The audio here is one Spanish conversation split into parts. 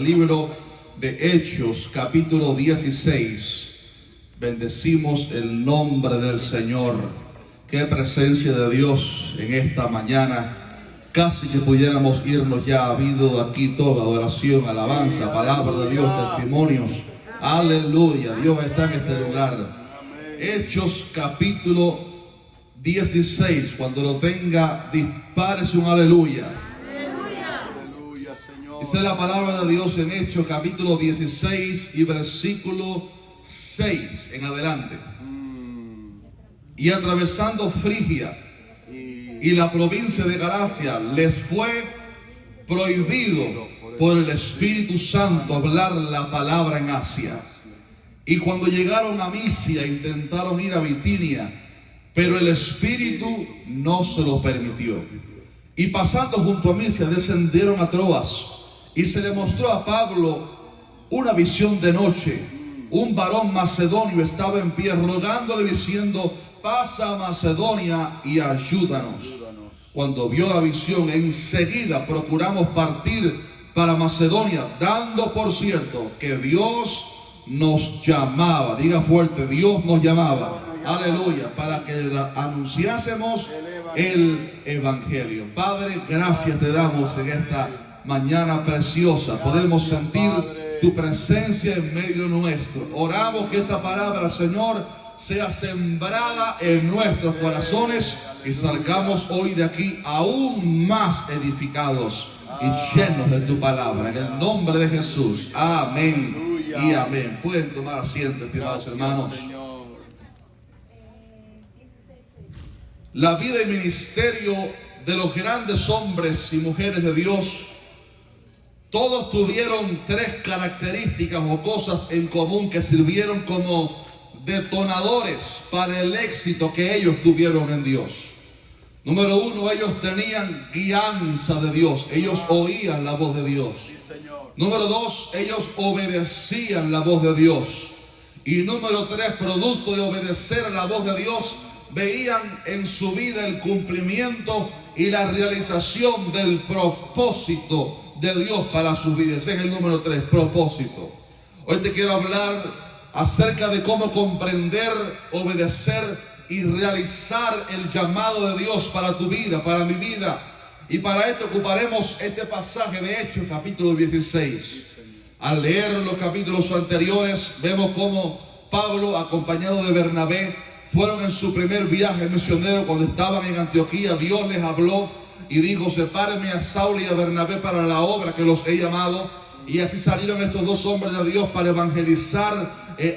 Libro de Hechos, capítulo 16. Bendecimos el nombre del Señor. Qué presencia de Dios en esta mañana. Casi que pudiéramos irnos ya. Ha habido aquí toda adoración, alabanza, palabra de Dios, testimonios. Aleluya, Dios está en este lugar. Hechos, capítulo 16. Cuando lo tenga, dispárese un aleluya. Dice la palabra de Dios en Hechos capítulo 16 y versículo 6 en adelante. Y atravesando Frigia y la provincia de Galacia, les fue prohibido por el Espíritu Santo hablar la palabra en Asia. Y cuando llegaron a Misia, intentaron ir a Bitinia, pero el Espíritu no se lo permitió. Y pasando junto a Misia, descendieron a Troas. Y se le mostró a Pablo una visión de noche. Un varón macedonio estaba en pie rogándole diciendo: pasa a Macedonia y ayúdanos. Cuando vio la visión, enseguida procuramos partir para Macedonia, dando por cierto que Dios nos llamaba. Diga fuerte: Dios nos llamaba. Aleluya, para que anunciásemos el Evangelio. Padre, gracias te damos en esta mañana preciosa. Podemos sentir tu presencia en medio nuestro. Oramos que esta palabra, Señor, sea sembrada en nuestros corazones y salgamos hoy de aquí aún más edificados y llenos de tu palabra. En el nombre de Jesús. Amén y amén. Pueden tomar asiento, estimados hermanos. La vida y ministerio de los grandes hombres y mujeres de Dios, todos tuvieron tres características o cosas en común que sirvieron como detonadores para el éxito que ellos tuvieron en Dios. Número uno, ellos tenían guianza de Dios. Ellos oían la voz de Dios. Número dos, ellos obedecían la voz de Dios. Y número tres, producto de obedecer a la voz de Dios, veían en su vida el cumplimiento y la realización del propósito de Dios para sus vidas. Ese es el número 3, propósito. Hoy te quiero hablar acerca de cómo comprender, obedecer y realizar el llamado de Dios para tu vida, para mi vida. Y para esto ocuparemos este pasaje de Hechos, capítulo 16. Al leer los capítulos anteriores, vemos cómo Pablo, acompañado de Bernabé, fueron en su primer viaje misionero. Cuando estaban en Antioquía, Dios les habló y dijo: sepárenme a Saulo y a Bernabé para la obra que los he llamado. Y así salieron estos dos hombres de Dios para evangelizar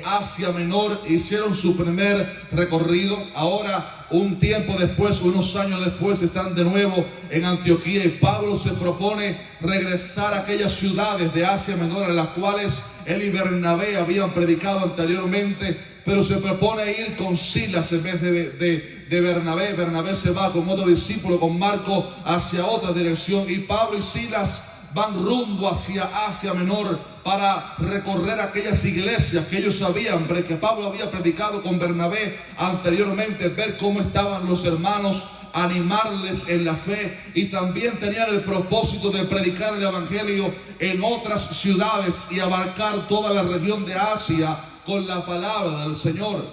Asia Menor. Hicieron su primer recorrido. Ahora, un tiempo después, unos años después, están de nuevo en Antioquía. Y Pablo se propone regresar a aquellas ciudades de Asia Menor en las cuales él y Bernabé habían predicado anteriormente. Pero se propone ir con Silas en vez de Bernabé. Bernabé se va con otro discípulo, con Marco, hacia otra dirección. Y Pablo y Silas van rumbo hacia Asia Menor para recorrer aquellas iglesias que ellos sabían, que Pablo había predicado con Bernabé anteriormente, ver cómo estaban los hermanos, animarles en la fe. Y también tenían el propósito de predicar el Evangelio en otras ciudades y abarcar toda la región de Asia con la palabra del Señor.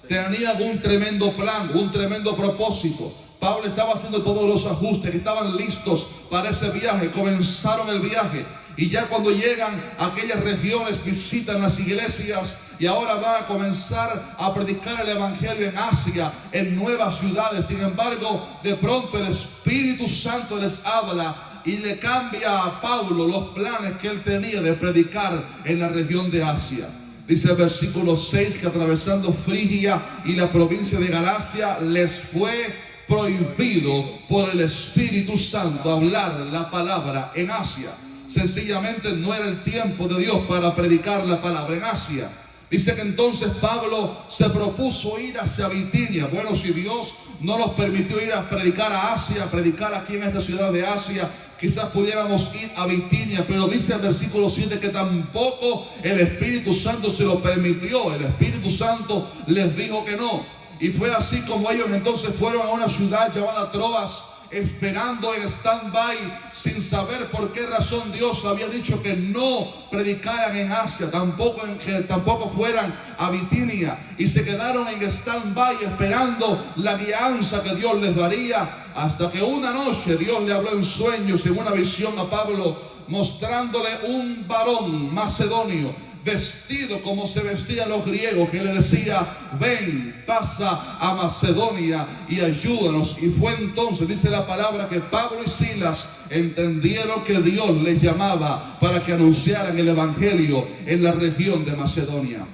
Tenían un tremendo plan, un tremendo propósito. Pablo estaba haciendo todos los ajustes, que estaban listos para ese viaje. Comenzaron el viaje y ya cuando llegan a aquellas regiones visitan las iglesias y ahora van a comenzar a predicar el Evangelio en Asia, en nuevas ciudades. Sin embargo, de pronto el Espíritu Santo les habla y le cambia a Pablo los planes que él tenía de predicar en la región de Asia. Dice el versículo 6 que atravesando Frigia y la provincia de Galacia, les fue prohibido por el Espíritu Santo hablar la palabra en Asia. Sencillamente no era el tiempo de Dios para predicar la palabra en Asia. Dice que entonces Pablo se propuso ir hacia Bitinia. Bueno, si Dios no nos permitió ir a predicar a Asia, a predicar aquí en esta ciudad de Asia, quizás pudiéramos ir a Bitinia, pero dice el versículo 7 que tampoco el Espíritu Santo se lo permitió. El Espíritu Santo les dijo que no. Y fue así como ellos entonces fueron a una ciudad llamada Troas, esperando en stand-by, sin saber por qué razón Dios había dicho que no predicaran en Asia, que tampoco fueran a Bitinia, y se quedaron en stand-by esperando la guianza que Dios les daría, hasta que una noche Dios le habló en sueños, en una visión a Pablo, mostrándole un varón macedonio vestido como se vestían los griegos, que le decía: ven, pasa a Macedonia y ayúdanos. Y fue entonces, dice la palabra, que Pablo y Silas entendieron que Dios les llamaba para que anunciaran el evangelio en la región de Macedonia.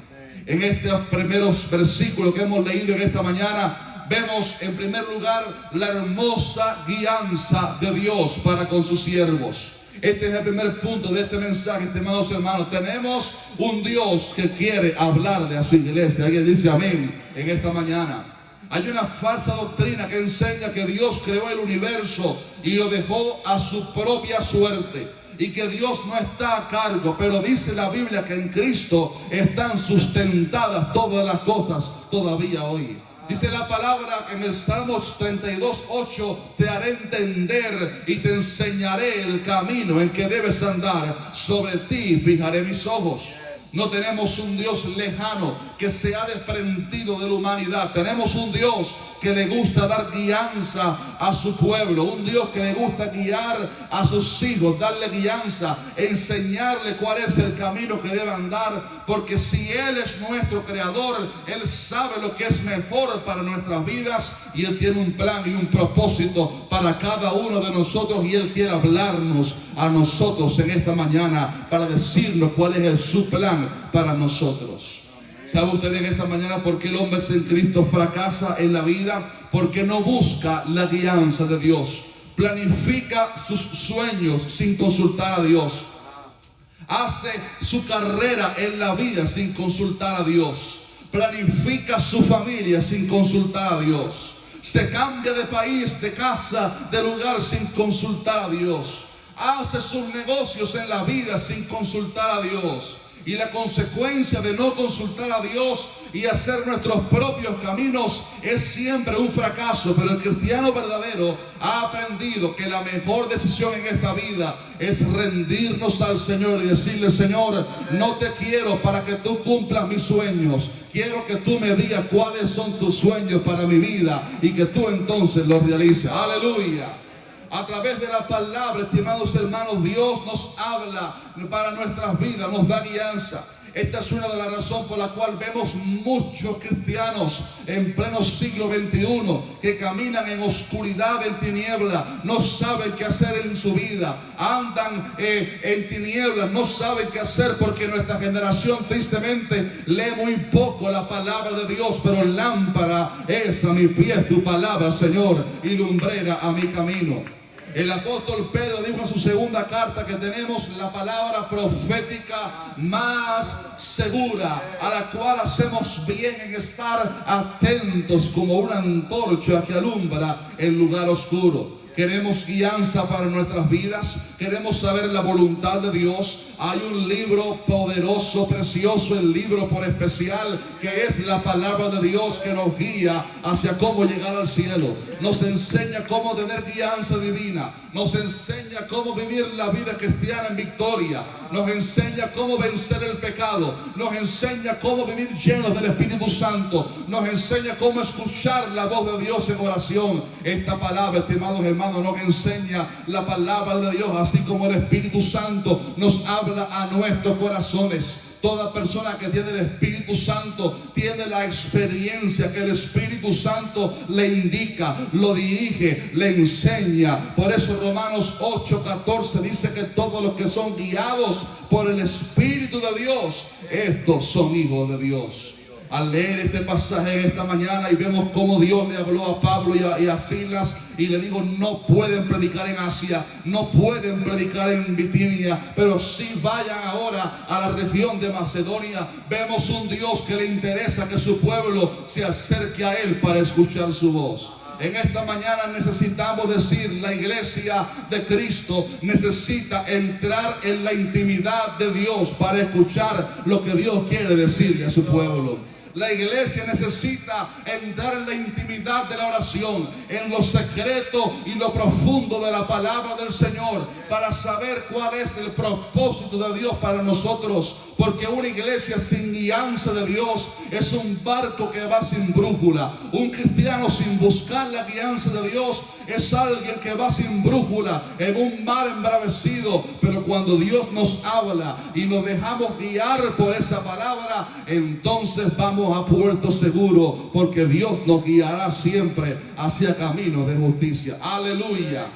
En estos primeros versículos que hemos leído en esta mañana, vemos en primer lugar la hermosa guianza de Dios para con sus siervos. Este es el primer punto de este mensaje, estimados hermanos. Tenemos un Dios que quiere hablarle a su iglesia. Alguien dice amén en esta mañana. Hay una falsa doctrina que enseña que Dios creó el universo y lo dejó a su propia suerte, y que Dios no está a cargo, pero dice la Biblia que en Cristo están sustentadas todas las cosas todavía hoy. Dice la palabra en el Salmos 32:8: te haré entender y te enseñaré el camino en que debes andar, sobre ti fijaré mis ojos. No tenemos un Dios lejano que se ha desprendido de la humanidad. Tenemos un Dios que le gusta dar guianza a su pueblo, un Dios que le gusta guiar a sus hijos, darle guianza, enseñarle cuál es el camino que debe andar, porque si Él es nuestro creador, Él sabe lo que es mejor para nuestras vidas, y Él tiene un plan y un propósito para cada uno de nosotros, y Él quiere hablarnos a nosotros en esta mañana para decirnos cuál es su plan para nosotros. ¿Sabe usted en esta mañana por qué el hombre sin Cristo fracasa en la vida? Porque no busca la guianza de Dios. Planifica sus sueños sin consultar a Dios. Hace su carrera en la vida sin consultar a Dios. Planifica su familia sin consultar a Dios. Se cambia de país, de casa, de lugar sin consultar a Dios. Hace sus negocios en la vida sin consultar a Dios. Y la consecuencia de no consultar a Dios y hacer nuestros propios caminos es siempre un fracaso. Pero el cristiano verdadero ha aprendido que la mejor decisión en esta vida es rendirnos al Señor y decirle: Señor, no te quiero para que tú cumplas mis sueños. Quiero que tú me digas cuáles son tus sueños para mi vida y que tú entonces los realices. Aleluya. A través de la palabra, estimados hermanos, Dios nos habla para nuestras vidas, nos da guianza. Esta es una de las razones por la cual vemos muchos cristianos en pleno siglo XXI que caminan en oscuridad, en tiniebla, no saben qué hacer en su vida, andan en tinieblas, no saben qué hacer, porque nuestra generación tristemente lee muy poco la palabra de Dios. Pero lámpara es a mi pie tu palabra, Señor, y lumbrera a mi camino. El apóstol Pedro dijo en su segunda carta que tenemos la palabra profética más segura, a la cual hacemos bien en estar atentos como una antorcha que alumbra el lugar oscuro. Queremos guianza para nuestras vidas, queremos saber la voluntad de Dios. Hay un libro poderoso, precioso, el libro por especial, que es la palabra de Dios, que nos guía hacia cómo llegar al cielo. Nos enseña cómo tener guianza divina, nos enseña cómo vivir la vida cristiana en victoria, nos enseña cómo vencer el pecado, nos enseña cómo vivir llenos del Espíritu Santo, nos enseña cómo escuchar la voz de Dios en oración. Esta palabra, estimados hermanos, nos enseña la palabra de Dios, así como el Espíritu Santo nos habla a nuestros corazones. Toda persona que tiene el Espíritu Santo tiene la experiencia que el Espíritu Santo le indica, lo dirige, le enseña. Por eso Romanos 8:14 dice que todos los que son guiados por el Espíritu de Dios, estos son hijos de Dios. Al leer este pasaje en esta mañana y vemos cómo Dios le habló a Pablo y a Silas, y le digo: no pueden predicar en Asia, no pueden predicar en Bitinia, pero sí vayan ahora a la región de Macedonia. Vemos un Dios que le interesa que su pueblo se acerque a Él para escuchar su voz. En esta mañana necesitamos decir: la iglesia de Cristo necesita entrar en la intimidad de Dios para escuchar lo que Dios quiere decirle a su pueblo. La iglesia necesita entrar en la intimidad de la oración, en lo secreto y lo profundo de la palabra del Señor, para saber cuál es el propósito de Dios para nosotros. Porque una iglesia sin guianza de Dios es un barco que va sin brújula. Un cristiano sin buscar la guianza de Dios es alguien que va sin brújula en un mar embravecido. Pero cuando Dios nos habla y nos dejamos guiar por esa palabra, entonces vamos a puerto seguro, porque Dios nos guiará siempre hacia caminos de justicia. Aleluya.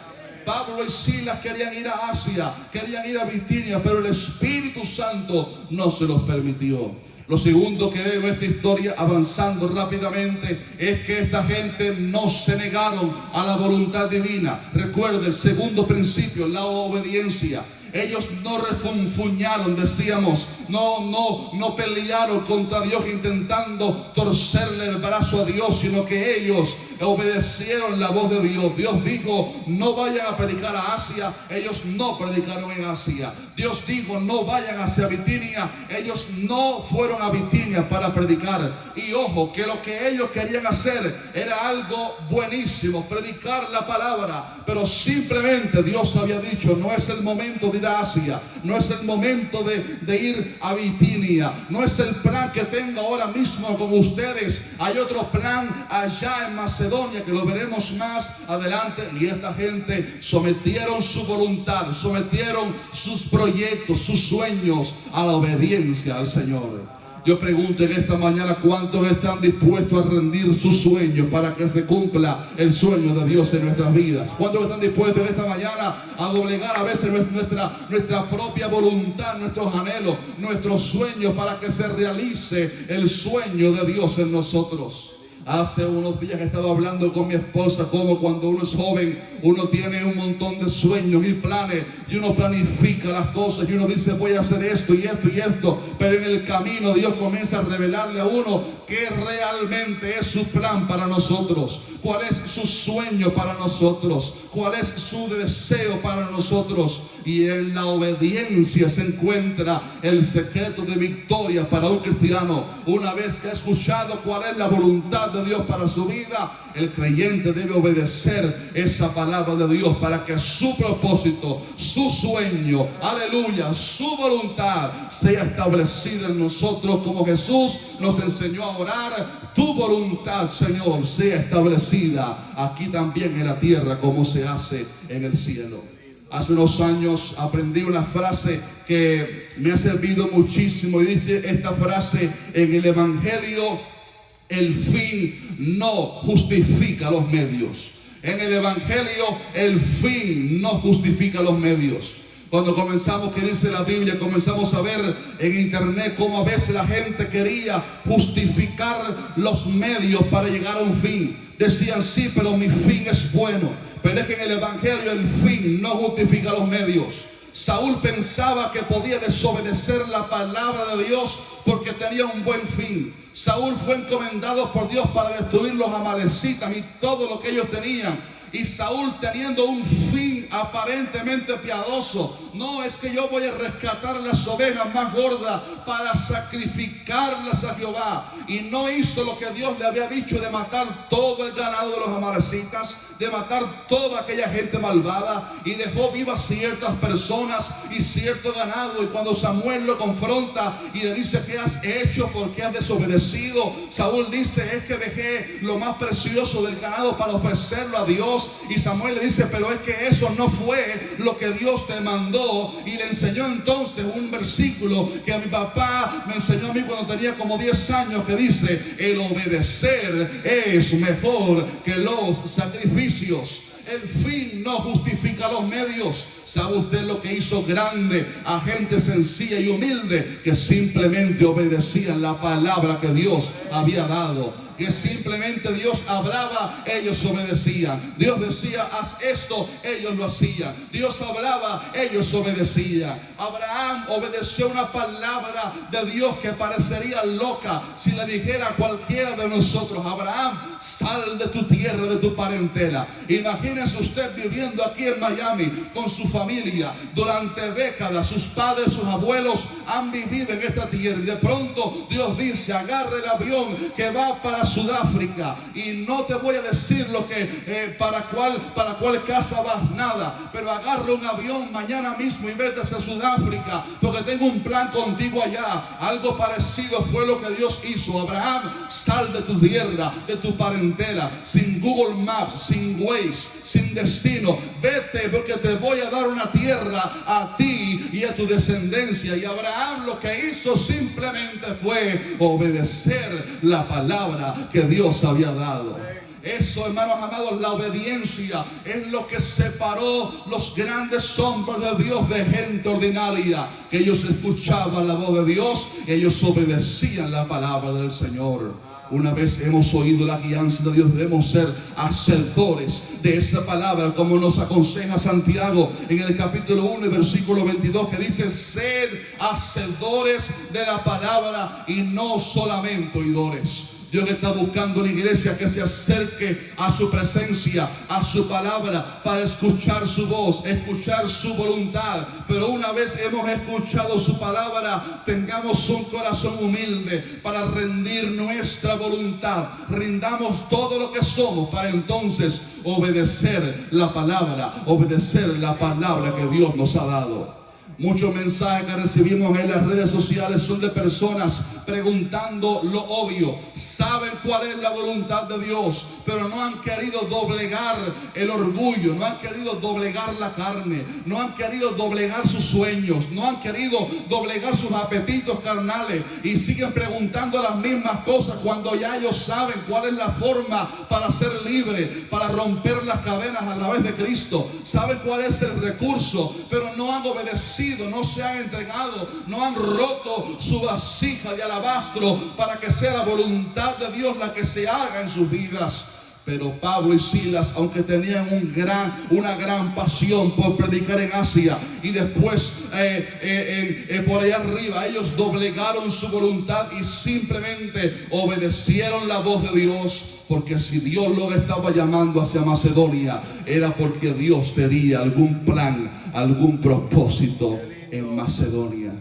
Pablo y Silas querían ir a Asia, querían ir a Bitinia, pero el Espíritu Santo no se los permitió. Lo segundo que veo en esta historia, avanzando rápidamente, es que esta gente no se negaron a la voluntad divina. Recuerda el segundo principio, la obediencia. Ellos no refunfuñaron, decíamos, no pelearon contra Dios intentando torcerle el brazo a Dios, sino que ellos obedecieron la voz de Dios. Dios dijo, no vayan a predicar a Asia. Ellos no predicaron en Asia. Dios dijo, no vayan hacia Bitinia. Ellos no fueron a Bitinia para predicar. Y ojo, que lo que ellos querían hacer era algo buenísimo, predicar la palabra. Pero simplemente Dios había dicho, no es el momento de ir a Asia, no es el momento de ir a Bitinia, no es el plan que tengo ahora mismo con ustedes. Hay otro plan allá en Macedonia que lo veremos más adelante. Y esta gente sometieron su voluntad, sometieron sus proyectos, sus sueños a la obediencia al Señor. Yo pregunto en esta mañana, ¿cuántos están dispuestos a rendir sus sueños para que se cumpla el sueño de Dios en nuestras vidas? ¿Cuántos están dispuestos en esta mañana a doblegar a veces nuestra propia voluntad, nuestros anhelos, nuestros sueños, para que se realice el sueño de Dios en nosotros? Hace unos días he estado hablando con mi esposa como cuando uno es joven, uno tiene un montón de sueños y planes, y uno planifica las cosas, y uno dice, voy a hacer esto y esto y esto, pero en el camino Dios comienza a revelarle a uno qué realmente es su plan para nosotros, cuál es su sueño para nosotros, cuál es su deseo para nosotros. Y en la obediencia se encuentra el secreto de victoria para un cristiano. Una vez que ha escuchado cuál es la voluntad de Dios para su vida, el creyente debe obedecer esa palabra de Dios para que su propósito, su sueño, aleluya, su voluntad sea establecida en nosotros, como Jesús nos enseñó a orar. Tu voluntad, Señor, sea establecida aquí también en la tierra como se hace en el cielo. Hace unos años aprendí una frase que me ha servido muchísimo, y dice esta frase: en el Evangelio el fin no justifica los medios. En el Evangelio el fin no justifica los medios. Cuando comenzamos, que dice la Biblia, comenzamos a ver en internet cómo a veces la gente quería justificar los medios para llegar a un fin. Decían, sí, pero mi fin es bueno. Pero es que en el Evangelio el fin no justifica los medios. Saúl pensaba que podía desobedecer la palabra de Dios porque tenía un buen fin. Saúl fue encomendado por Dios para destruir los amalecitas y todo lo que ellos tenían. Y Saúl, teniendo un fin aparentemente piadoso, no es que yo voy a rescatar las ovejas más gordas para sacrificarlas a Jehová, y no hizo lo que Dios le había dicho de matar todo el ganado de los amalecitas, de matar toda aquella gente malvada, y dejó vivas ciertas personas y cierto ganado. Y cuando Samuel lo confronta y le dice, ¿qué has hecho? ¿Por qué has desobedecido? Saúl dice, es que dejé lo más precioso del ganado para ofrecerlo a Dios. Y Samuel le dice, pero es que eso no fue lo que Dios te mandó. Y le enseñó entonces un versículo que a mi papá me enseñó a mí cuando tenía como 10 años, que dice, el obedecer es mejor que los sacrificios. El fin no justifica los medios. ¿Sabe usted lo que hizo grande a gente sencilla y humilde que simplemente obedecían la palabra que Dios había dado? que simplemente Dios hablaba, ellos obedecían. Dios decía, haz esto, ellos lo hacían. Dios hablaba, ellos obedecían. Abraham obedeció una palabra de Dios que parecería loca si le dijera a cualquiera de nosotros: Abraham, sal de tu tierra, de tu parentela. Imagínese usted viviendo aquí en Miami con su familia durante décadas. Sus padres, sus abuelos han vivido en esta tierra, y de pronto Dios dice: agarre el avión que va para Sudáfrica, y no te voy a decir lo que para cuál casa vas, nada, pero agarre un avión mañana mismo y vete hacia Sudáfrica, porque tengo un plan contigo allá. Algo parecido fue lo que Dios hizo. Abraham, sal de tu tierra, de tu parentela, sin Google Maps, sin Waze, sin destino. Vete, porque te voy a dar una tierra a ti y a tu descendencia. Y Abraham lo que hizo simplemente fue obedecer la palabra que Dios había dado. Eso, hermanos amados, la obediencia es lo que separó los grandes hombres de Dios de gente ordinaria, que ellos escuchaban la voz de Dios y ellos obedecían la palabra del Señor. Una vez hemos oído la guianza de Dios, debemos ser hacedores de esa palabra, como nos aconseja Santiago en el capítulo 1, versículo 22, que dice: sed hacedores de la palabra y no solamente oidores. Dios está buscando una iglesia que se acerque a su presencia, a su palabra, para escuchar su voz, escuchar su voluntad. Pero una vez hemos escuchado su palabra, tengamos un corazón humilde para rendir nuestra voluntad. Rindamos todo lo que somos para entonces obedecer la palabra que Dios nos ha dado. Muchos mensajes que recibimos en las redes sociales son de personas preguntando lo obvio. Saben cuál es la voluntad de Dios, pero no han querido doblegar el orgullo, no han querido doblegar la carne, no han querido doblegar sus sueños, no han querido doblegar sus apetitos carnales, y siguen preguntando las mismas cosas cuando ya ellos saben cuál es la forma para ser libre, para romper las cadenas a través de Cristo. Saben cuál es el recurso, pero no han obedecido, no se han entregado, no han roto su vasija de alabastro para que sea la voluntad de Dios la que se haga en sus vidas. Pero Pablo y Silas, aunque tenían una gran pasión por predicar en Asia, y después por allá arriba, ellos doblegaron su voluntad y simplemente obedecieron la voz de Dios. Porque si Dios los estaba llamando hacia Macedonia, era porque Dios tenía algún plan, algún propósito en Macedonia.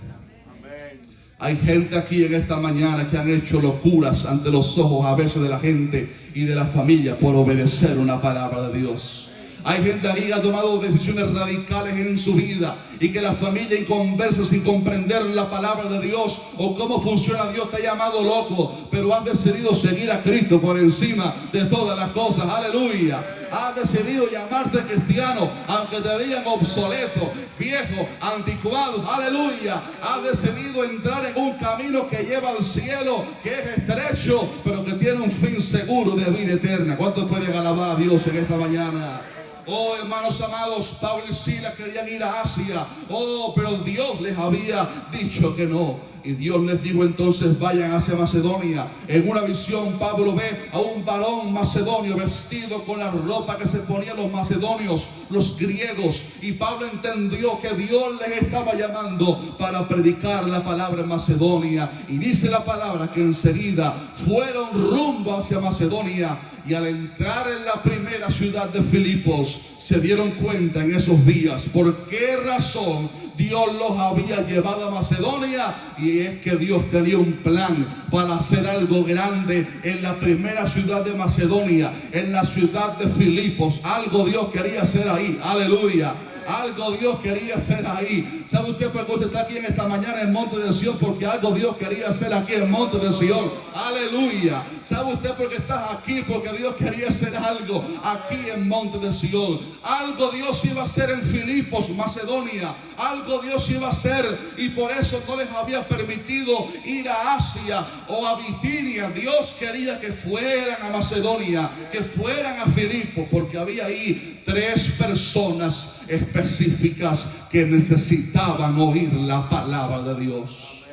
Hay gente aquí en esta mañana que han hecho locuras ante los ojos a veces de la gente y de la familia por obedecer una palabra de Dios. Hay gente aquí que ha tomado decisiones radicales en su vida, y que la familia inconversa, sin comprender la palabra de Dios o cómo funciona Dios, te ha llamado loco, pero has decidido seguir a Cristo por encima de todas las cosas. Aleluya. Has decidido llamarte cristiano aunque te digan obsoleto, viejo, anticuado. Aleluya. Has decidido entrar en un camino que lleva al cielo, que es estrecho, pero que tiene un fin seguro de vida eterna. ¿Cuántos pueden alabar a Dios en esta mañana? Oh, hermanos amados, Pablo y Silas querían ir a Asia. Oh, pero Dios les había dicho que no. Y Dios les dijo entonces: vayan hacia Macedonia. En una visión Pablo ve a un varón macedonio vestido con la ropa que se ponían los macedonios, los griegos. Y Pablo entendió que Dios les estaba llamando para predicar la palabra en Macedonia. Y dice la palabra que enseguida fueron rumbo hacia Macedonia. Y al entrar en la primera ciudad de Filipos, se dieron cuenta en esos días por qué razón Dios los había llevado a Macedonia. Y es que Dios tenía un plan para hacer algo grande en la primera ciudad de Macedonia, en la ciudad de Filipos. Algo Dios quería hacer ahí. Aleluya. Algo Dios quería hacer ahí. ¿Sabe usted por qué usted está aquí en esta mañana en Monte de Sion? Porque algo Dios quería hacer aquí en Monte de Sion. Aleluya. ¿Sabe usted por qué estás aquí? Porque Dios quería hacer algo aquí en Monte de Sion. Algo Dios iba a hacer en Filipos, Macedonia. Algo Dios iba a hacer, y por eso no les había permitido ir a Asia o a Bitinia. Dios quería que fueran a Macedonia, que fueran a Filipos, porque había ahí 3 personas específicas que necesitaban oír la palabra de Dios.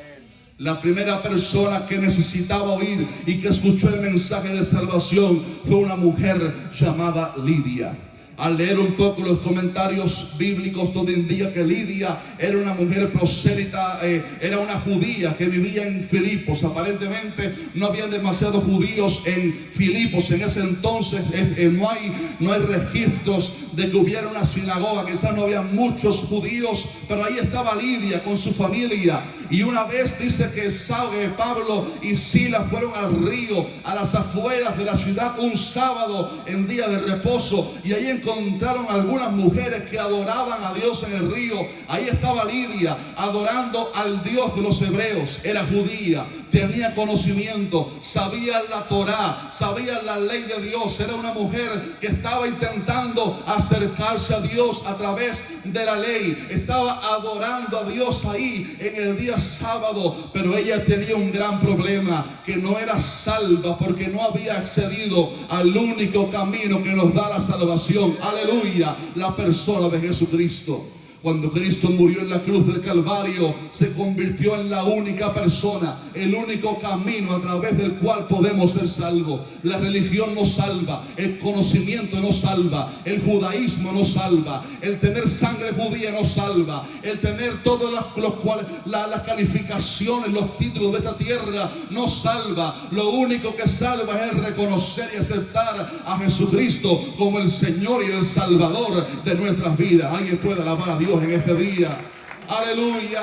La primera persona que necesitaba oír y que escuchó el mensaje de salvación fue una mujer llamada Lidia. Al leer un poco los comentarios bíblicos, todo indica que Lidia era una mujer prosélita, era una judía que vivía en Filipos. Aparentemente no había demasiados judíos en Filipos en ese entonces. No hay registros de que hubiera una sinagoga. Quizás no había muchos judíos, pero ahí estaba Lidia con su familia. Y una vez dice que Pablo y Silas fueron al río, a las afueras de la ciudad, un sábado en día de reposo, y ahí encontraron algunas mujeres que adoraban a Dios en el río. Ahí estaba Lidia adorando al Dios de los hebreos. Era judía, tenía conocimiento, sabía la Torá, sabía la ley de Dios. Era una mujer que estaba intentando acercarse a Dios a través de la ley. Estaba adorando a Dios ahí en el día sábado, pero ella tenía un gran problema, que no era salva porque no había accedido al único camino que nos da la salvación. Aleluya, la persona de Jesucristo. Cuando Cristo murió en la cruz del Calvario, se convirtió en la única persona, el único camino a través del cual podemos ser salvos. La religión no salva, el conocimiento no salva, el judaísmo no salva, el tener sangre judía no salva, el tener todas las calificaciones, los títulos de esta tierra no salva. Lo único que salva es reconocer y aceptar a Jesucristo como el Señor y el Salvador de nuestras vidas. Alguien puede alabar a Dios en este día. Aleluya.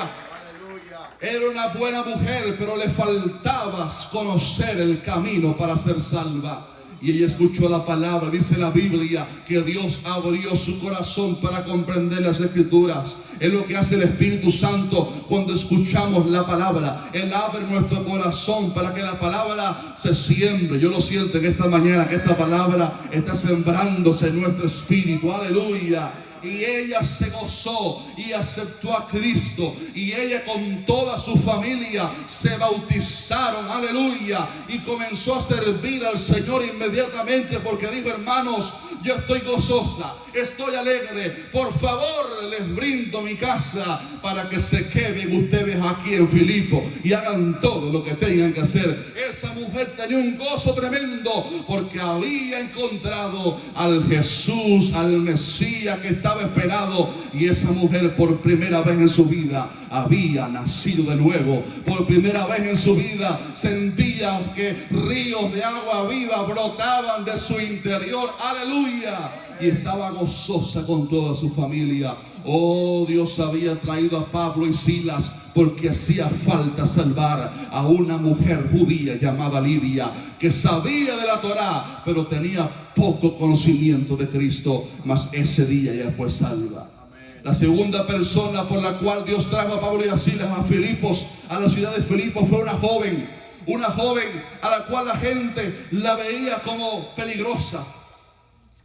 Era una buena mujer, pero le faltaba conocer el camino para ser salva. Y ella escuchó la palabra. Dice la Biblia que Dios abrió su corazón para comprender las Escrituras. Es lo que hace el Espíritu Santo cuando escuchamos la palabra. Él abre nuestro corazón para que la palabra se siembre. Yo lo siento en esta mañana, que esta palabra está sembrándose en nuestro espíritu. Aleluya. Y ella se gozó y aceptó a Cristo, y ella con toda su familia se bautizaron, aleluya, y comenzó a servir al Señor inmediatamente, porque dijo: hermanos, yo estoy gozosa, estoy alegre, por favor les brindo mi casa para que se queden ustedes aquí en Filipos y hagan todo lo que tengan que hacer. Esa mujer tenía un gozo tremendo porque había encontrado al Jesús, al Mesías que estaba esperado, y esa mujer por primera vez en su vida había nacido de nuevo. Por primera vez en su vida sentía que ríos de agua viva brotaban de su interior. Aleluya. Y estaba gozosa con toda su familia. Oh, Dios había traído a Pablo y Silas porque hacía falta salvar a una mujer judía llamada Lidia, que sabía de la Torá, pero tenía poco conocimiento de Cristo. Mas ese día ella fue salva. La segunda persona por la cual Dios trajo a Pablo y a Silas a Filipos, a la ciudad de Filipos, fue una joven a la cual la gente la veía como peligrosa,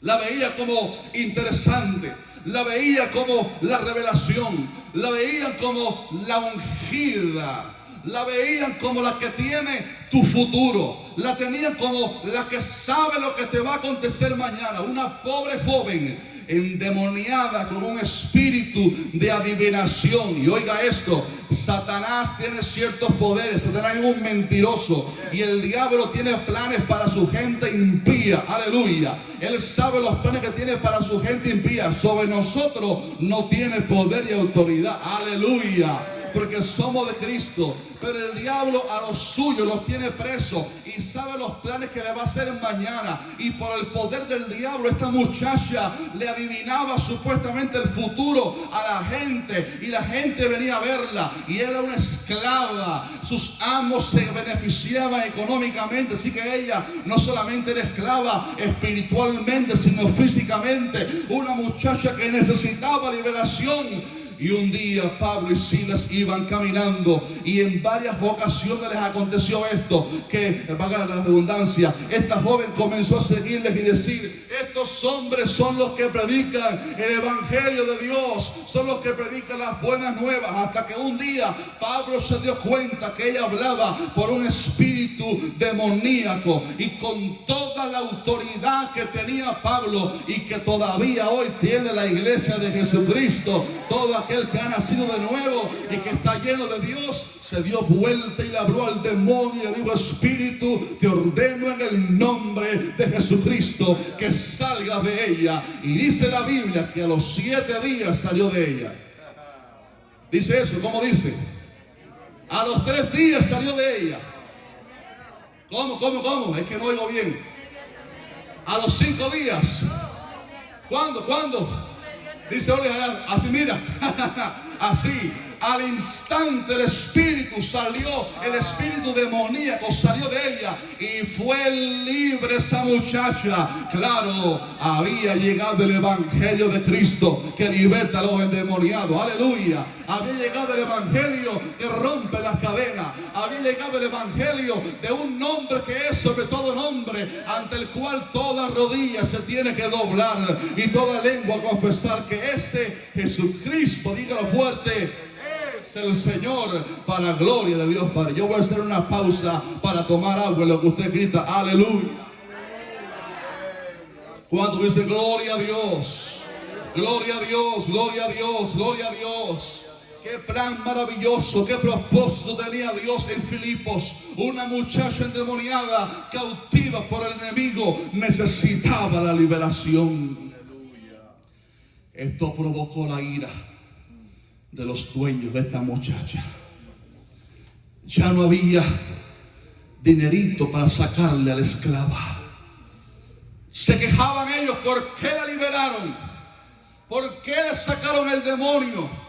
la veía como interesante, la veía como la revelación, la veían como la ungida, la veían como la que tiene tu futuro, la tenían como la que sabe lo que te va a acontecer mañana. Una pobre joven endemoniada con un espíritu de adivinación. Y oiga esto: Satanás tiene ciertos poderes. Satanás es un mentiroso, y el diablo tiene planes para su gente impía. Aleluya. Él sabe los planes que tiene para su gente impía. Sobre nosotros no tiene poder y autoridad. Aleluya, porque somos de Cristo. Pero el diablo a los suyos los tiene presos y sabe los planes que le va a hacer mañana. Y por el poder del diablo, esta muchacha le adivinaba supuestamente el futuro a la gente, y la gente venía a verla, y era una esclava. Sus amos se beneficiaban económicamente, así que ella no solamente era esclava espiritualmente, sino físicamente. Una muchacha que necesitaba liberación. Y un día Pablo y Silas iban caminando, y en varias ocasiones les aconteció esto, que, valga la redundancia, esta joven comenzó a seguirles y decir: estos hombres son los que predican el evangelio de Dios, son los que predican las buenas nuevas. Hasta que un día Pablo se dio cuenta que ella hablaba por un espíritu demoníaco, y con toda la autoridad que tenía Pablo y que todavía hoy tiene la iglesia de Jesucristo, toda aquel que ha nacido de nuevo y que está lleno de Dios, se dio vuelta y le habló al demonio y le dijo: espíritu, te ordeno en el nombre de Jesucristo que salgas de ella. Y dice la Biblia que a los 7 días salió de ella. Dice eso, ¿cómo dice? A los 3 días salió de ella. ¿Cómo? Es que no oigo bien. A los 5 días. ¿Cuándo? Dice, oye, así mira, así, al instante el espíritu demoníaco salió de ella y fue libre esa muchacha. Claro, había llegado el evangelio de Cristo que liberta a los endemoniados. Aleluya. Había llegado el evangelio que rompe las cadenas. Había llegado el evangelio de un nombre que es sobre todo nombre, ante el cual toda rodilla se tiene que doblar y toda lengua confesar que ese Jesucristo, dígalo fuerte, es el Señor, para la gloria de Dios Padre. Yo voy a hacer una pausa para tomar agua en lo que usted grita, aleluya. ¿Cuántos dicen gloria a Dios? Gloria a Dios, gloria a Dios, gloria a Dios. Qué plan maravilloso, qué propósito tenía Dios en Filipos. Una muchacha endemoniada, cautiva por el enemigo, necesitaba la liberación. Esto provocó la ira de los dueños de esta muchacha. Ya no había dinerito para sacarle a la esclava. Se quejaban ellos: ¿por qué la liberaron? ¿Por qué le sacaron el demonio?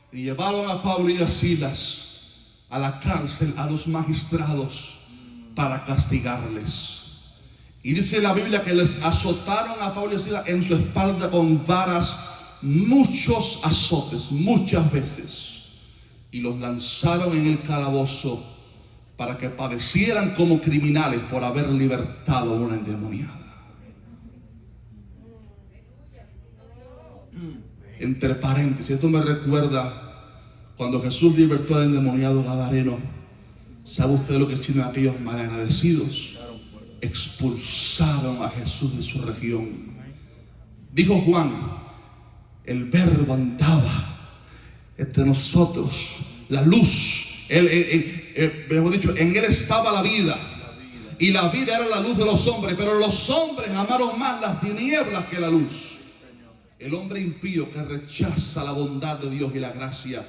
Y llevaron a Pablo y a Silas a la cárcel, a los magistrados, para castigarles. Y dice la Biblia que les azotaron a Pablo y a Silas en su espalda con varas, muchos azotes, muchas veces, y los lanzaron en el calabozo para que padecieran como criminales por haber libertado a una endemoniada. Entre paréntesis, esto me recuerda cuando Jesús libertó al endemoniado gadareno. ¿Sabe usted lo que hicieron aquellos malagradecidos? Expulsaron a Jesús de su región. Dijo Juan: el verbo andaba entre nosotros, la luz, hemos dicho, en él estaba la vida, y la vida era la luz de los hombres, pero los hombres amaron más las tinieblas que la luz. El hombre impío que rechaza la bondad de Dios y la gracia.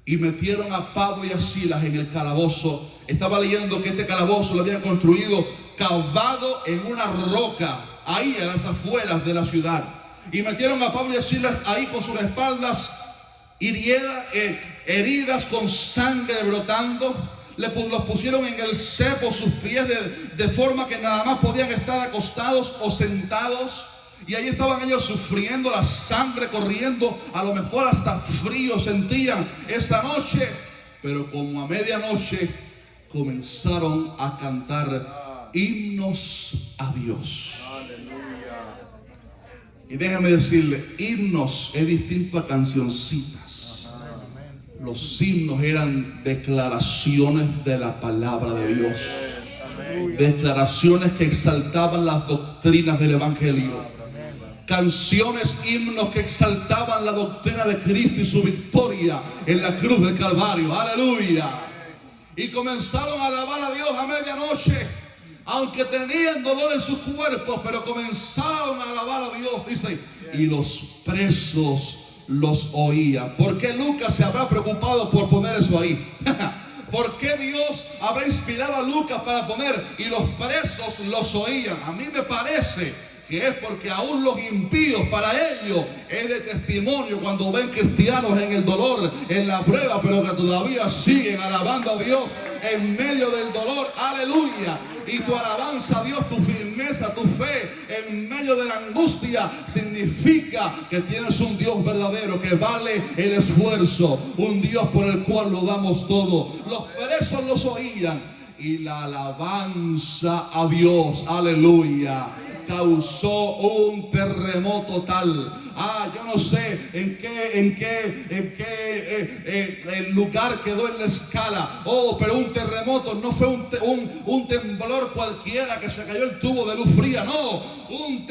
Y metieron a Pablo y a Silas en el calabozo. Estaba leyendo que este calabozo lo habían construido cavado en una roca, ahí a las afueras de la ciudad. Y metieron a Pablo y a Silas ahí con sus espaldas heridas, con sangre brotando. Los pusieron en el cepo sus pies de forma que nada más podían estar acostados o sentados. Y ahí estaban ellos sufriendo, la sangre corriendo, a lo mejor hasta frío sentían esa noche. Pero como a medianoche comenzaron a cantar himnos a Dios. Y déjame decirle, himnos es distinto a cancioncitas. Los himnos eran declaraciones de la palabra de Dios. Declaraciones que exaltaban las doctrinas del evangelio. Canciones, himnos que exaltaban la doctrina de Cristo y su victoria en la cruz del Calvario. Aleluya. Y comenzaron a alabar a Dios a medianoche, aunque tenían dolor en sus cuerpos, pero comenzaron a alabar a Dios, dice, y los presos los oían. ¿Por qué Lucas se habrá preocupado por poner eso ahí? ¿Por qué Dios habrá inspirado a Lucas para poner y los presos los oían? A mí me parece que es porque aún los impíos, para ellos es de testimonio cuando ven cristianos en el dolor, en la prueba, pero que todavía siguen alabando a Dios en medio del dolor. Aleluya. Y tu alabanza a Dios, tu firmeza, tu fe en medio de la angustia, significa que tienes un Dios verdadero que vale el esfuerzo, un Dios por el cual lo damos todo. Los presos los oían y la alabanza a Dios, aleluya, causó un terremoto tal. Yo no sé en qué lugar quedó en la escala. Pero un terremoto no fue un temblor cualquiera que se cayó el tubo de luz fría. No, un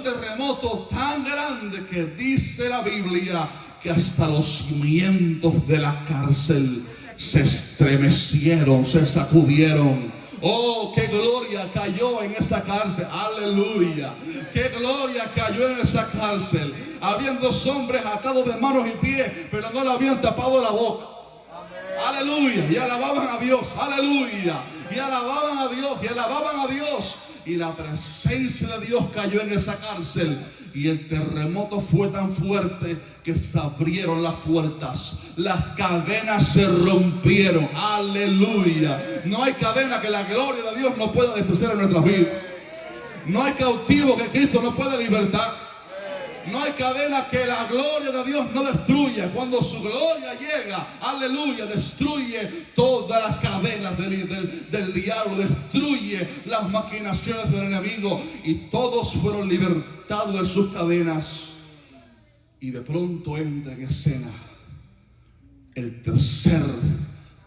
terremoto tan grande que dice la Biblia que hasta los cimientos de la cárcel se estremecieron, se sacudieron. Oh, qué gloria cayó en esa cárcel. Aleluya. Qué gloria cayó en esa cárcel. Habían dos hombres atados de manos y pies, pero no le habían tapado la boca. Aleluya. Y alababan a Dios. Aleluya. Y alababan a Dios. Y alababan a Dios. Y la presencia de Dios cayó en esa cárcel. Y el terremoto fue tan fuerte que se abrieron las puertas. Las cadenas se rompieron. Aleluya. No hay cadena que la gloria de Dios no pueda deshacer en nuestras vidas. No hay cautivo que Cristo no pueda libertar. No hay cadena que la gloria de Dios no destruya. Cuando su gloria llega, aleluya, destruye todas las cadenas del diablo, destruye las maquinaciones del enemigo. Y todos fueron libertados de sus cadenas. Y de pronto entra en escena el tercer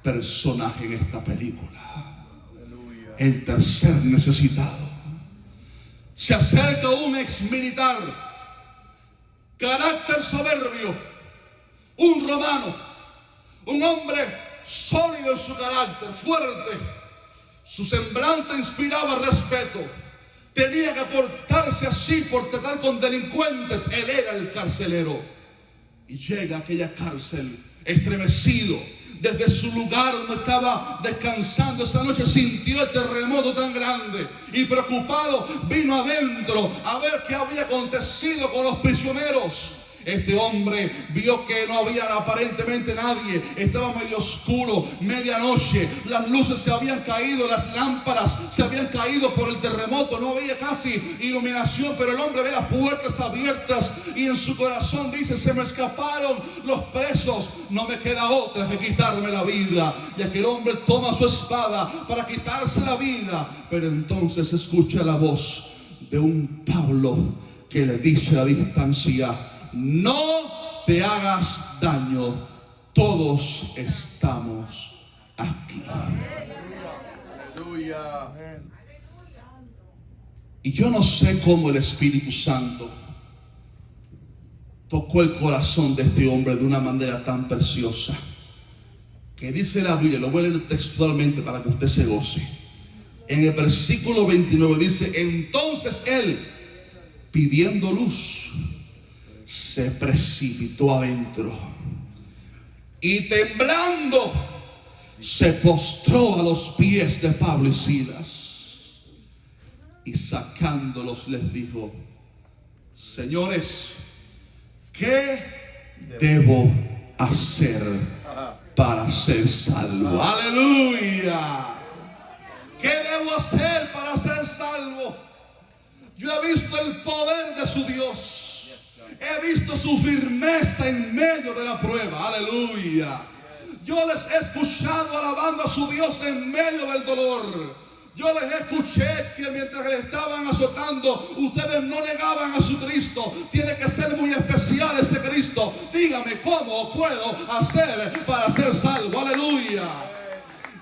personaje en esta película. El tercer necesitado. Se acerca un ex militar, carácter soberbio, un romano, un hombre sólido en su carácter, fuerte. Su semblante inspiraba respeto. Tenía que portarse así por tratar con delincuentes. Él era el carcelero. Y llega a aquella cárcel estremecido. Desde su lugar donde estaba descansando esa noche, sintió el terremoto tan grande y preocupado vino adentro a ver qué había acontecido con los prisioneros. Este hombre vio que no había aparentemente nadie. Estaba medio oscuro, medianoche. Las luces se habían caído, las lámparas se habían caído por el terremoto. No había casi iluminación, pero el hombre ve las puertas abiertas y en su corazón dice: se me escaparon los presos, no me queda otra que quitarme la vida. Y aquel hombre toma su espada para quitarse la vida, pero entonces escucha la voz de un Pablo que le dice a distancia: no te hagas daño, todos estamos aquí. Aleluya. Y yo no sé cómo el Espíritu Santo tocó el corazón de este hombre de una manera tan preciosa, que dice la Biblia, lo voy a leer textualmente para que usted se goce. En el versículo 29 dice: entonces él, pidiendo luz, se precipitó adentro y temblando se postró a los pies de Pablo y Silas, y sacándolos les dijo: señores, ¿qué debo hacer para ser salvo? Aleluya. ¿Qué debo hacer para ser salvo? Yo he visto el poder de su Dios. He visto su firmeza en medio de la prueba. Aleluya. Yo les he escuchado alabando a su Dios en medio del dolor. Yo les escuché que mientras le estaban azotando, ustedes no negaban a su Cristo. Tiene que ser muy especial ese Cristo. Dígame, ¿cómo puedo hacer para ser salvo? Aleluya.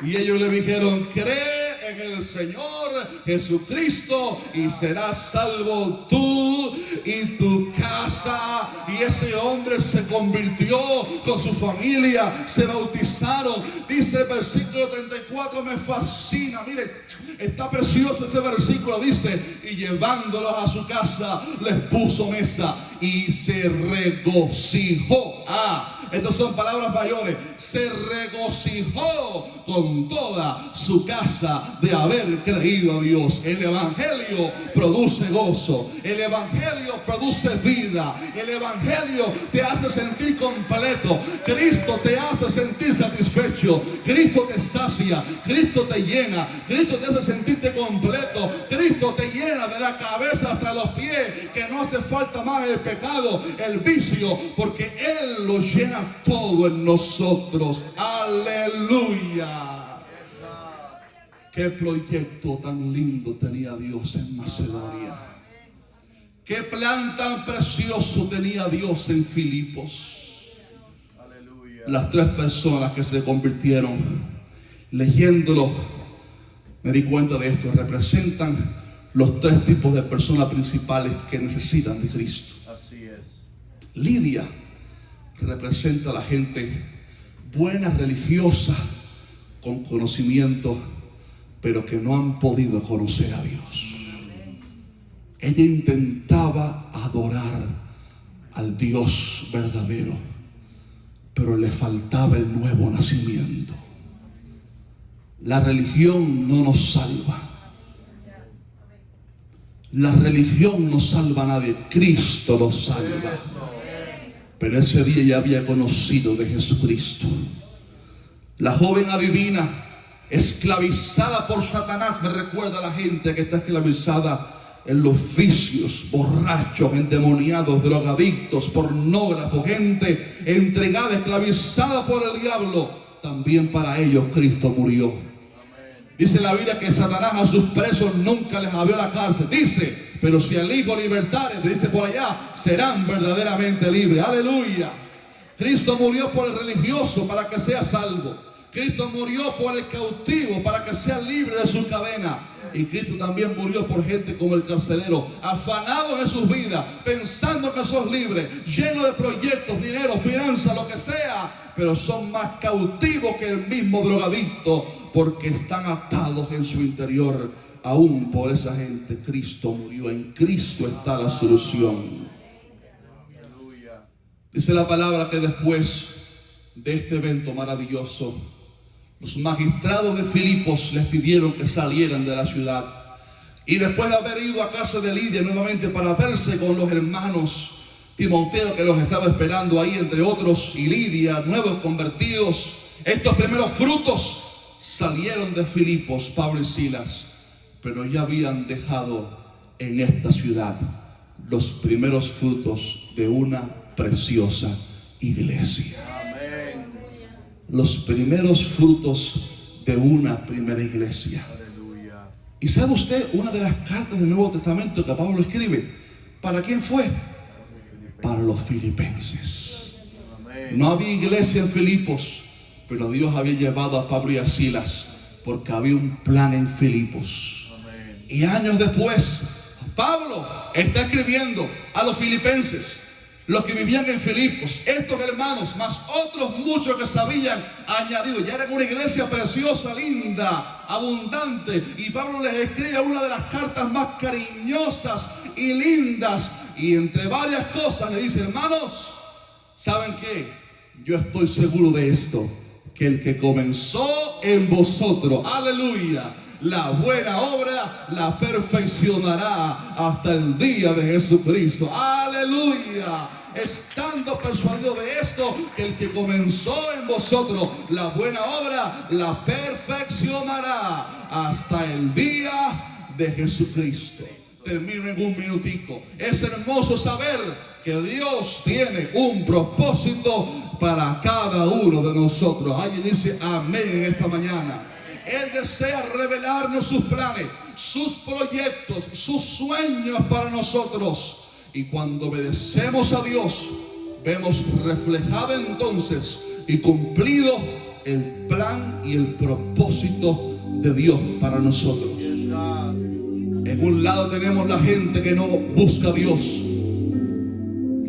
Y ellos le dijeron: cree en el Señor Jesucristo y serás salvo tú y tu casa. Y ese hombre se convirtió con su familia, se bautizaron. Dice el versículo 34, me fascina. Mire, está precioso este versículo. Dice: y llevándolos a su casa les puso mesa y se regocijó. Estas son palabras mayores. Se regocijó con toda su casa de haber creído a Dios. El evangelio produce gozo. El evangelio produce vida. El evangelio te hace sentir completo. Cristo te hace sentir satisfecho. Cristo te sacia. Cristo te llena. Cristo te hace sentirte completo. Cristo te llena de la cabeza hasta los pies, que no hace falta más el pecado, el vicio, porque Él lo llena todo en nosotros. Aleluya. Qué proyecto tan lindo tenía Dios en Macedonia. Qué plan tan precioso tenía Dios en Filipos. Aleluya. Las tres personas que se convirtieron, leyéndolo me di cuenta de esto, representan los tres tipos de personas principales que necesitan de Cristo. Así es. Lidia representa a la gente buena, religiosa, con conocimiento, pero que no han podido conocer a Dios. Ella intentaba adorar al Dios verdadero, pero le faltaba el nuevo nacimiento. La religión no nos salva. La religión no salva a nadie, Cristo nos salva. Pero ese día ya había conocido de Jesucristo. La joven adivina, esclavizada por Satanás, me recuerda a la gente que está esclavizada en los vicios, borrachos, endemoniados, drogadictos, pornógrafos, gente entregada, esclavizada por el diablo. También para ellos Cristo murió. Dice la Biblia que Satanás a sus presos nunca les abrió la cárcel. Dice, pero si el Hijo libertare, dice por allá, serán verdaderamente libres. Aleluya. Cristo murió por el religioso para que sea salvo. Cristo murió por el cautivo para que sea libre de su cadena. Y Cristo también murió por gente como el carcelero, afanados en sus vidas, pensando que son libres, llenos de proyectos, dinero, finanzas, lo que sea, pero son más cautivos que el mismo drogadicto, porque están atados en su interior. Aún por esa gente Cristo murió. En Cristo está la solución. Dice la palabra que después de este evento maravilloso, los magistrados de Filipos les pidieron que salieran de la ciudad. Y después de haber ido a casa de Lidia nuevamente para verse con los hermanos Timoteo, que los estaba esperando ahí, entre otros, y Lidia, nuevos convertidos, estos primeros frutos salieron de Filipos, Pablo y Silas, pero ya habían dejado en esta ciudad los primeros frutos de una preciosa iglesia. Amén. Los primeros frutos de una primera iglesia. Aleluya. Y sabe usted, una de las cartas del Nuevo Testamento que Pablo escribe, ¿para quién fue? Para los filipenses. Amén. No había iglesia en Filipos, pero Dios había llevado a Pablo y a Silas porque había un plan en Filipos. Amén. Y años después, Pablo está escribiendo a los filipenses, los que vivían en Filipos, estos hermanos, más otros muchos que se habían añadido. Ya eran una iglesia preciosa, linda, abundante. Y Pablo les escribe una de las cartas más cariñosas y lindas. Y entre varias cosas le dice, hermanos, ¿saben qué? Yo estoy seguro de esto, que el que comenzó en vosotros, aleluya, la buena obra la perfeccionará hasta el día de Jesucristo. Aleluya. Estando persuadido de esto, que el que comenzó en vosotros la buena obra la perfeccionará hasta el día de Jesucristo. Termino en un minutico. Es hermoso saber que Dios tiene un propósito para cada uno de nosotros. Alguien dice amén en esta mañana. Él desea revelarnos sus planes, sus proyectos, sus sueños para nosotros. Y cuando obedecemos a Dios, vemos reflejado entonces y cumplido el plan y el propósito de Dios para nosotros. En un lado tenemos la gente que no busca a Dios,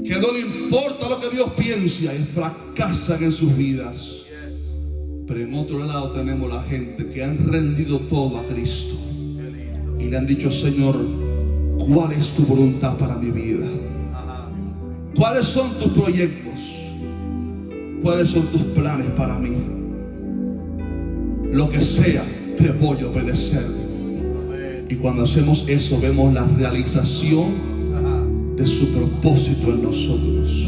que no le importa lo que Dios piensa y fracasan en sus vidas. Pero en otro lado tenemos la gente que han rendido todo a Cristo y le han dicho, Señor, ¿cuál es tu voluntad para mi vida? ¿Cuáles son tus proyectos? ¿Cuáles son tus planes para mí? Lo que sea, te voy a obedecer. Y cuando hacemos eso, vemos la realización de su propósito en nosotros.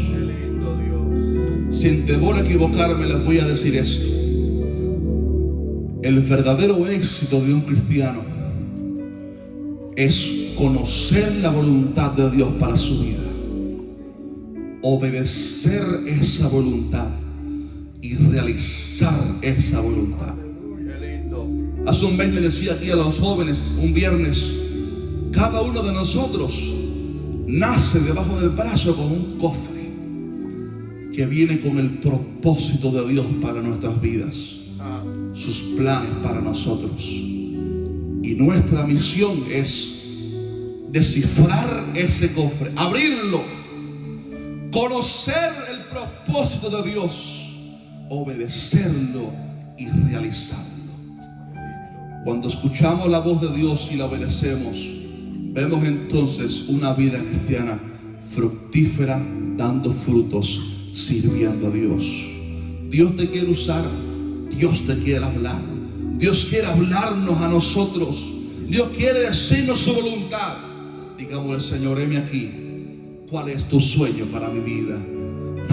Sin temor a equivocarme, les voy a decir esto. El verdadero éxito de un cristiano es conocer la voluntad de Dios para su vida, obedecer esa voluntad y realizar esa voluntad. Hace un mes le decía aquí a los jóvenes, un viernes, cada uno de nosotros nace debajo del brazo con un cofre que viene con el propósito de Dios para nuestras vidas, sus planes para nosotros. Y nuestra misión es descifrar ese cofre, abrirlo, conocer el propósito de Dios, obedecerlo y realizarlo. Cuando escuchamos la voz de Dios y la obedecemos, vemos entonces una vida cristiana fructífera, dando frutos, sirviendo a Dios. Dios te quiere usar, Dios te quiere hablar, Dios quiere hablarnos a nosotros, Dios quiere decirnos su voluntad. Digamos, Señor, heme aquí. ¿Cuál es tu sueño para mi vida?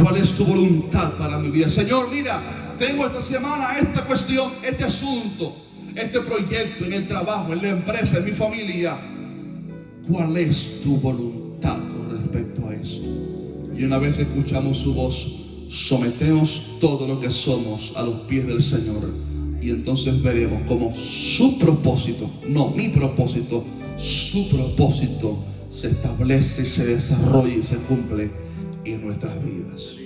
¿Cuál es tu voluntad para mi vida? Señor, mira, tengo esta semana esta cuestión, este asunto, este proyecto en el trabajo, en la empresa, en mi familia. ¿Cuál es tu voluntad con respecto a esto? Y una vez escuchamos su voz, sometemos todo lo que somos a los pies del Señor. Y entonces veremos cómo su propósito, no mi propósito, su propósito se establece, se desarrolla y se cumple en nuestras vidas.